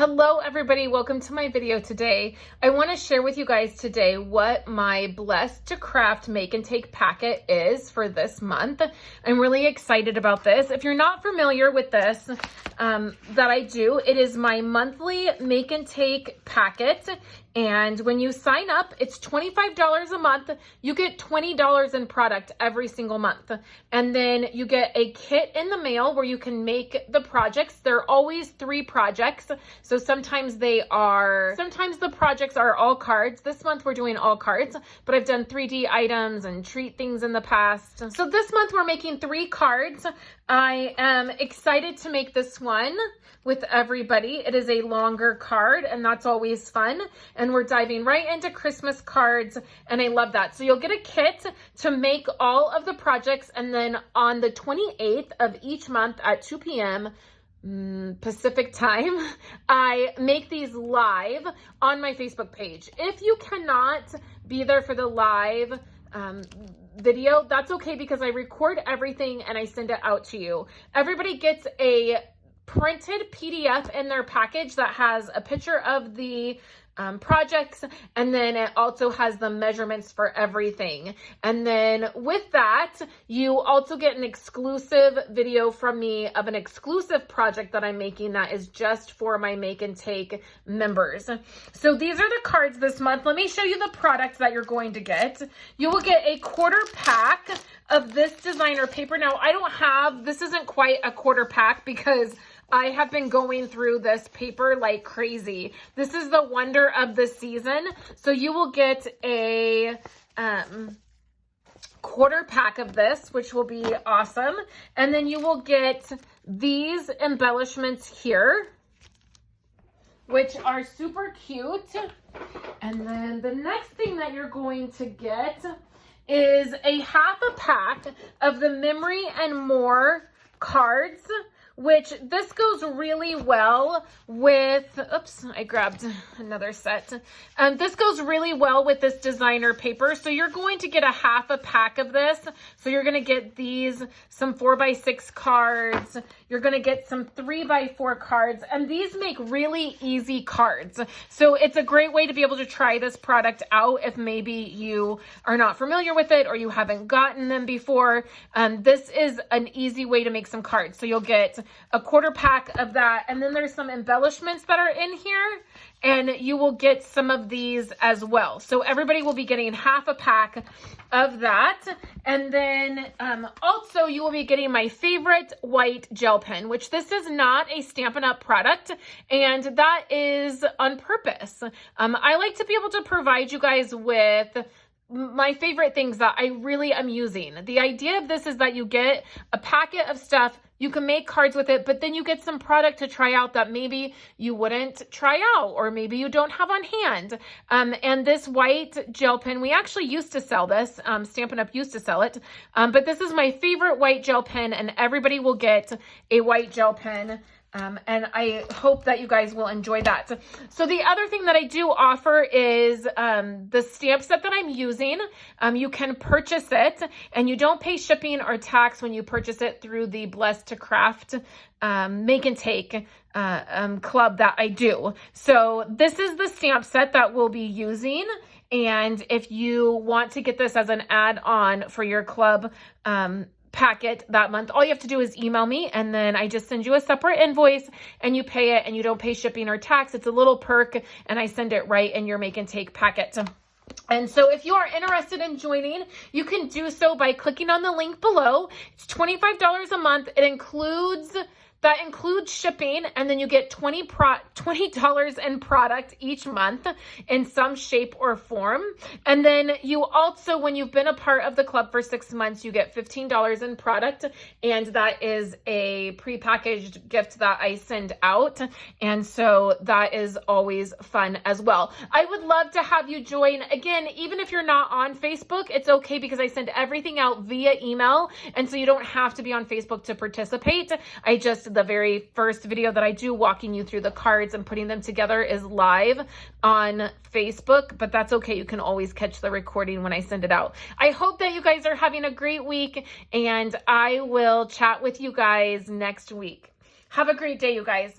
Hello everybody, welcome to my video today. I want to share with you guys today what my Blessed to Craft Make and Take packet is for this month. I'm really excited about this. If you're not familiar with this, that I do, it is my monthly Make and Take packet. And when you sign up, it's $25 a month. You get $20 in product every single month. And then you get a kit in the mail where you can make the projects. There are always 3 projects. So sometimes the projects are all cards. This month we're doing all cards, but I've done 3D items and treat things in the past. So this month we're making 3 cards. I am excited to make this one with everybody. It is a longer card and that's always fun. And we're diving right into Christmas cards and I love that. So you'll get a kit to make all of the projects, and then on the 28th of each month at 2 p.m. Pacific time, I make these live on my Facebook page. If you cannot be there for the live video, that's okay, because I record everything and I send it out to you. Everybody gets a printed PDF in their package that has a picture of the projects, and then it also has the measurements for everything. And then with that, you also get an exclusive video from me of an exclusive project that I'm making that is just for my Make and Take members. So these are the cards this month. Let me show you the products that you're going to get. You will get a quarter pack of this designer paper. Now this isn't quite a quarter pack because I have been going through this paper like crazy. This is the wonder of the season. So you will get a quarter pack of this, which will be awesome. And then you will get these embellishments here, which are super cute. And then the next thing that you're going to get is a half a pack of the Memory and More cards, which this goes really well with, oops, I grabbed another set. This goes really well with this designer paper. So you're going to get a half a pack of this. So you're going to get some 4x6 cards. You're going to get some 3x4 cards, and these make really easy cards. So it's a great way to be able to try this product out if maybe you are not familiar with it or you haven't gotten them before. This is an easy way to make some cards. So you'll get a quarter pack of that, and then there's some embellishments that are in here, and you will get some of these as well. So everybody will be getting half a pack of that. And then also you will be getting my favorite white gel pen, which this is not a Stampin' Up! Product, and that is on purpose. I like to be able to provide you guys with my favorite things that I really am using. The idea of this is that you get a packet of stuff, you can make cards with it, but then you get some product to try out that maybe you wouldn't try out, or maybe you don't have on hand. And this white gel pen, we actually used to sell this. Stampin' Up! Used to sell it. But this is my favorite white gel pen, and everybody will get a white gel pen. And I hope that you guys will enjoy that. So the other thing that I do offer is the stamp set that I'm using. You can purchase it, and you don't pay shipping or tax when you purchase it through the Blessed to Craft Make and Take club that I do. So this is the stamp set that we'll be using. And if you want to get this as an add-on for your club packet that month, all you have to do is email me, and then I just send you a separate invoice and you pay it, and you don't pay shipping or tax. It's a little perk, and I send it right in your Make and Take packet. And so if you are interested in joining, you can do so by clicking on the link below. It's $25 a month. That includes shipping, and then you get $20 in product each month in some shape or form. And then you also, when you've been a part of the club for 6 months, you get $15 in product, and that is a prepackaged gift that I send out. And so that is always fun as well. I would love to have you join. Again, even if you're not on Facebook, it's okay, because I send everything out via email, and so you don't have to be on Facebook to participate. The very first video that I do walking you through the cards and putting them together is live on Facebook, but that's okay. You can always catch the recording when I send it out. I hope that you guys are having a great week, and I will chat with you guys next week. Have a great day, you guys.